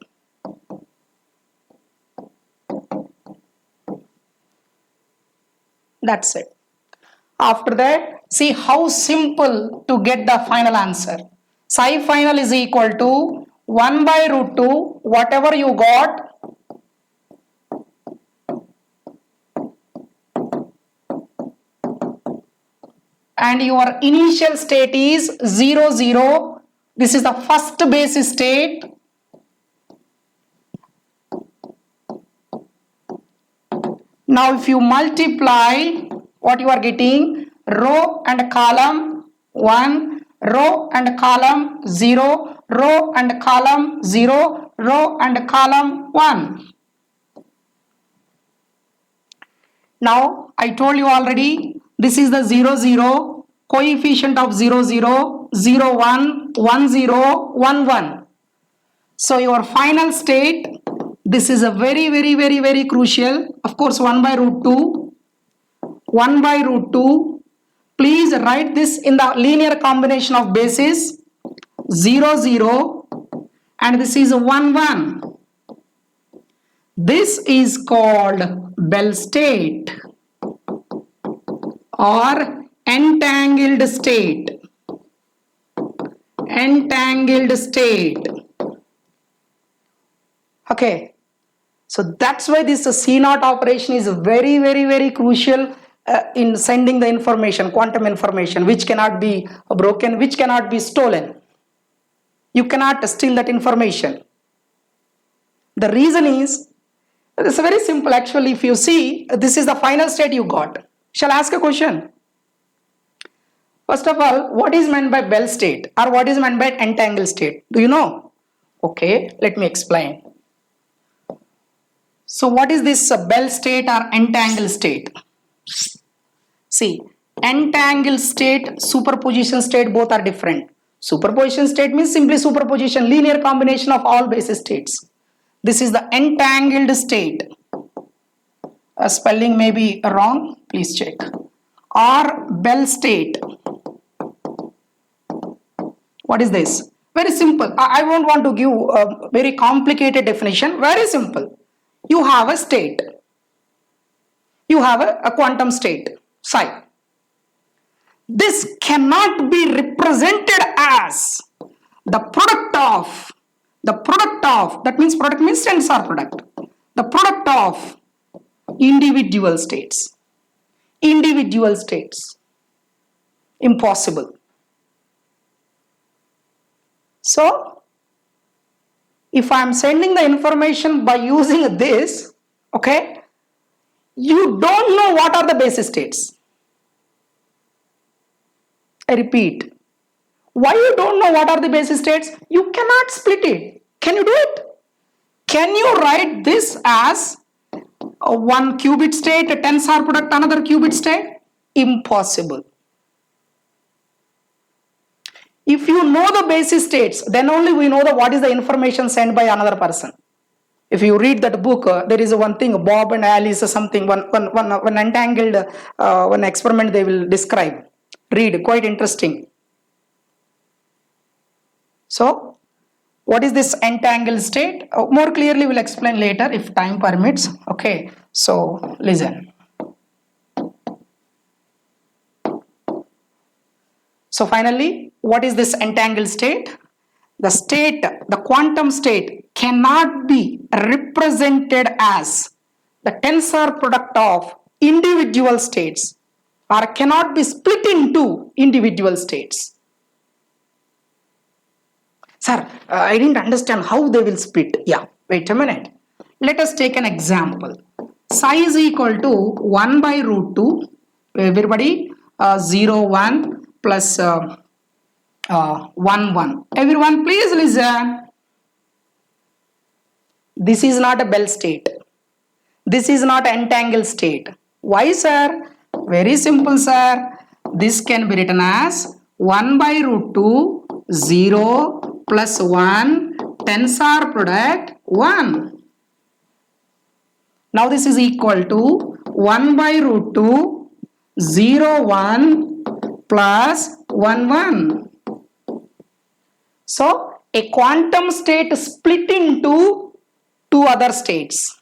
That's it. After that, see how simple to get the final answer. Psi final is equal to 1 by root 2, whatever you got, and your initial state is 0, 0. This is the first base state. Now if you multiply, what you are getting, row and column 1, row and column 0, row and column 0, row and column 1. Now I told you already, this is the 0, 0, coefficient of 0, 0, 0, 1, 1, 0, 1, 1. So your final state, this is a very crucial. Of course, 1 by root 2. 1 by root 2. Please write this in the linear combination of bases. 0, 0. And this is 1, 1. This is called Bell state or entangled state. Entangled state. Okay. So that's why this C naught operation is very crucial in sending the information, quantum information, which cannot be broken, which cannot be stolen. You cannot steal that information. The reason is, it's very simple actually. If you see, this is the final state you got. Shall I ask a question? First of all, what is meant by Bell state or what is meant by entangled state? Do you know? Okay, let me explain. So what is this Bell state or entangled state? See, entangled state, superposition state, both are different. Superposition state means simply superposition, linear combination of all base states. This is the entangled state. Spelling may be wrong, please check. Or Bell state. What is this? Very simple. I won't want to give a very complicated definition. Very simple. You have a state. You have a quantum state, psi. This cannot be represented as the product of, that means product means tensor product. The product of individual states. Individual states. Impossible. So, if I am sending the information by using this, okay, you don't know what are the base states. I repeat, why you don't know what are the base states? You cannot split it. Can you do it? Can you write this as a one qubit state, a tensor product, another qubit state? Impossible. If you know the base states, then only we know what is the information sent by another person. If you read that book, there is one thing, Bob and Alice or something, one entangled one experiment they will describe. Read, quite interesting. So, what is this entangled state? More clearly we'll explain later if time permits. Okay, so listen. So finally, what is this entangled state? The state, the quantum state cannot be represented as the tensor product of individual states or cannot be split into individual states. Sir, I didn't understand how they will split. Yeah, wait a minute. Let us take an example. Psi is equal to 1 by root 2. Everybody, 0, 1 plus 1, 1. Everyone, please listen. This is not a Bell state. This is not entangled state. Why, sir? Very simple, sir. This can be written as 1 by root 2, 0 plus 1, tensor product 1. Now this is equal to 1 by root 2, 0, 1 plus 1, 1. So a quantum state split into two other states.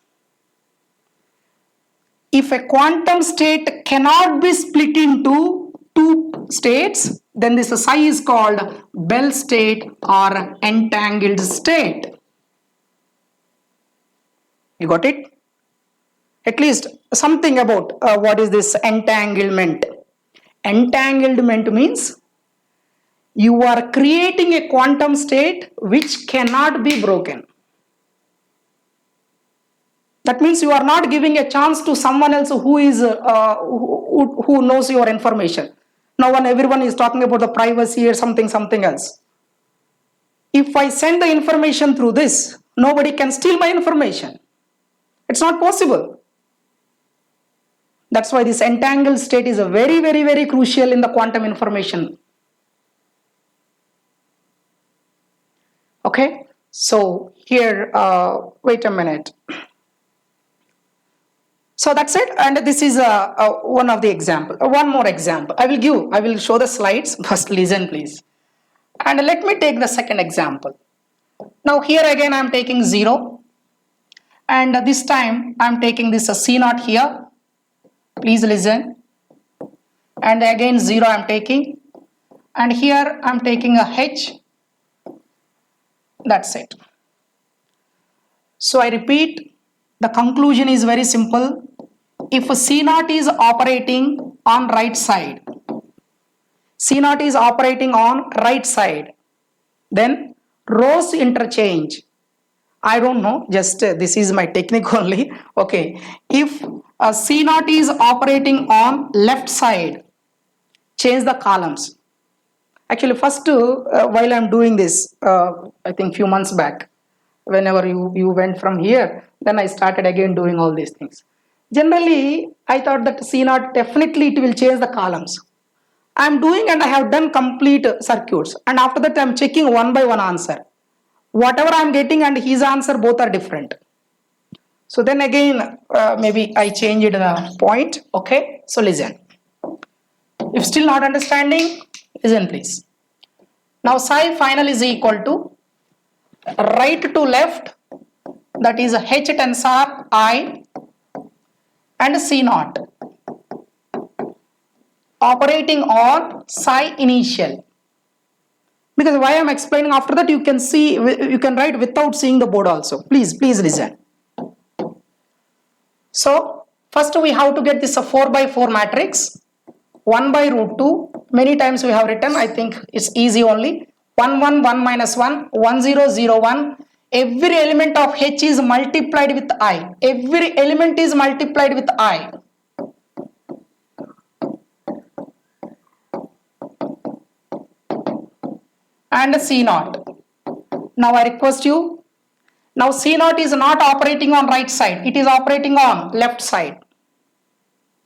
If a quantum state cannot be split into two states, then this psi is called Bell state or entangled state. You got it? At least something about what is this entanglement. Entanglement means you are creating a quantum state which cannot be broken. That means you are not giving a chance to someone else who is who knows your information. Now everyone is talking about the privacy or something else. If I send the information through this, nobody can steal my information. It's not possible. That's why this entangled state is a very crucial in the quantum information. Okay, so here, wait a minute. So that's it, and this is one of the example. One more example. I will show the slides. First, listen, please. And let me take the second example. Now here again, I am taking 0, and this time I am taking this C naught here. Please listen. And again 0 I am taking, and here I am taking a H. That's it. So I repeat, the conclusion is very simple. If C naught is operating on right side, C naught is operating on right side, then rows interchange. I don't know, just this is my technique only. Okay, if C naught is operating on left side, change the columns. Actually, first while I am doing this, I think few months back, whenever you went from here, then I started again doing all these things. Generally, I thought that C naught definitely it will change the columns. I am doing and I have done complete circuits, and after that I am checking one by one answer. Whatever I am getting and his answer, both are different. So then again, maybe I changed the point. Okay, so listen. If still not understanding, listen please. Now psi final is equal to right to left, that is H tensor I and C naught operating on psi initial. Because why I am explaining, after that you can see, you can write without seeing the board also. Please listen. So first we have to get this 4 by 4 matrix. 1 by root 2, many times we have written, I think it's easy only. 1 1 1 minus 1, 1 0 0 1. Every element of H is multiplied with I. Every element is multiplied with I. And C naught. Now I request you. Now C naught is not operating on right side. It is operating on left side.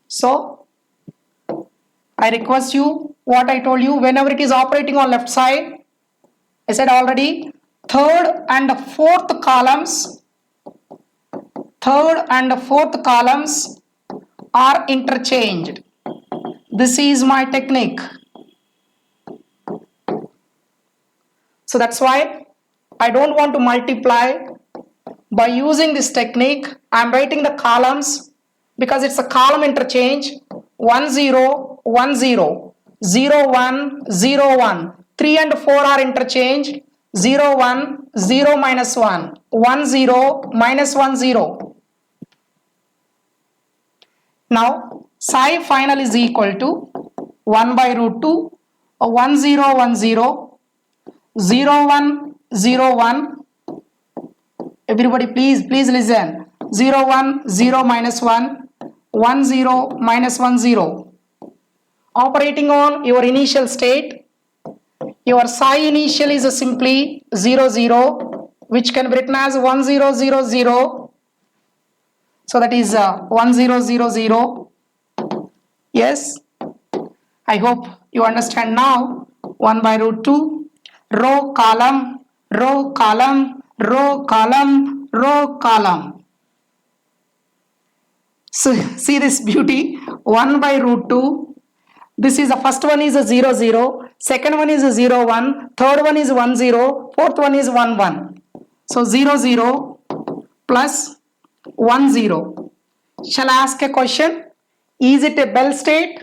So I request you, what I told you, whenever it is operating on left side, I said already, third and fourth columns are interchanged. This is my technique. So that's why I don't want to multiply. By using this technique, I am writing the columns because it's a column interchange. 1 0 1 0 0 1 0 1. 3 and 4 are interchanged. 0 1 0 minus 1 1 0 minus 1 0. Now psi final is equal to 1 by root 2 1 0 1 0 0 1 0 1. Everybody please listen. 0 1 0 minus 1 1 0 minus 1 0. Operating on your initial state, your psi initial is simply 0 0, which can be written as 1 0 0 0. So that is 1 0 0 0. Yes, I hope you understand now. 1 by root 2, row column, row column, row column, row column. So see this beauty. 1 by root 2. This is the first one is a 0 0, second one is a 0 1, third one is 1 0, fourth one is 1 1. So 0 0 plus 1 0. Shall I ask a question? Is it a Bell state?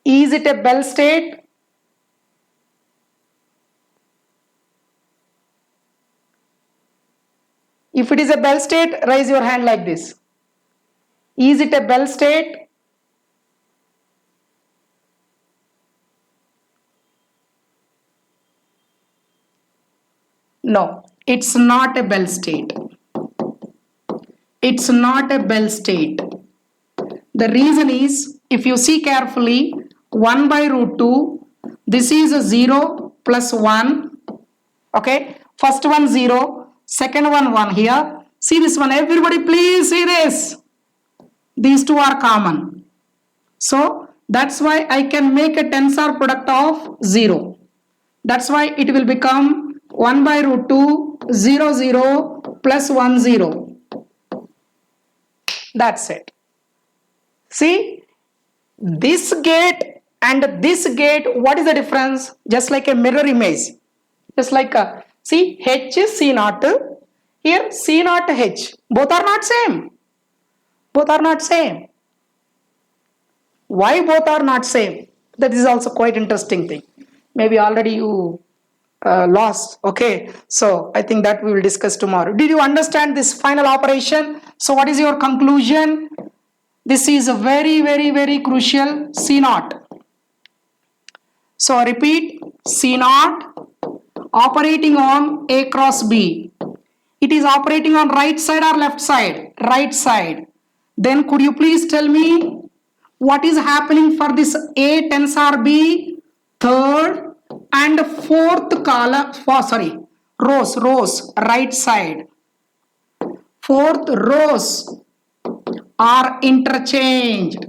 Is it a Bell state? If it is a Bell state, raise your hand like this. Is it a Bell state? No, it's not a Bell state. It's not a Bell state. The reason is, if you see carefully, 1 by root 2, this is a 0 plus 1. Okay, first one 0, second one 1 here. See this one, everybody please see this. These two are common. So that's why I can make a tensor product of 0. That's why it will become 1 by root 2 0 0 plus 1 0. That's it. See, this gate and this gate, what is the difference? Just like a mirror image. Just like a, see, H is C naught. Here C naught H. Both are not same. Both are not same. Why both are not same? That is also quite interesting thing. Maybe already you lost. Okay, so I think that we will discuss tomorrow. Did you understand this final operation? So what is your conclusion? This is a very crucial C naught. So I repeat, C naught operating on A cross B. It is operating on right side or left side? Right side. Then could you please tell me what is happening for this A tensor B? Third and fourth column, rows, right side. Fourth rows are interchanged.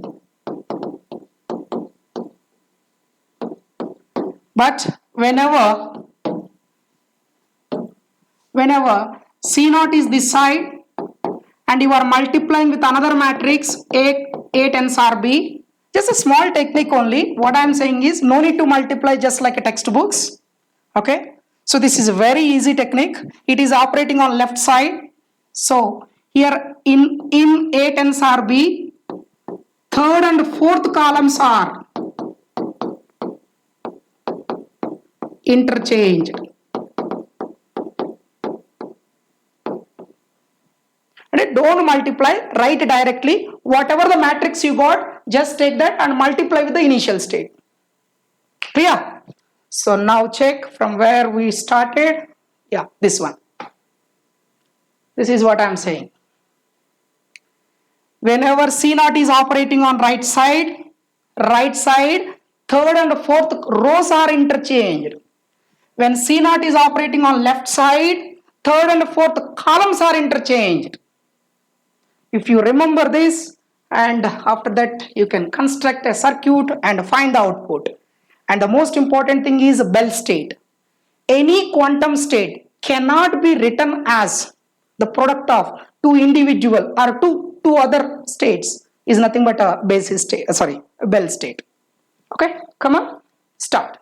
But whenever C naught is this side and you are multiplying with another matrix A tensor B, just a small technique only. What I am saying is no need to multiply just like a textbooks. Okay, so this is a very easy technique. It is operating on left side. So here in A tensor B, third and fourth columns are interchanged. And don't multiply, write directly. Whatever the matrix you got, just take that and multiply with the initial state. Clear? So now check from where we started. Yeah, this one. This is what I am saying. Whenever C naught is operating on right side, third and fourth rows are interchanged. When C naught is operating on left side, third and fourth columns are interchanged. If you remember this, and after that you can construct a circuit and find the output. And the most important thing is Bell state. Any quantum state cannot be written as the product of two individual or two other states. Is nothing but a basis state, Bell state. Okay, come on, start.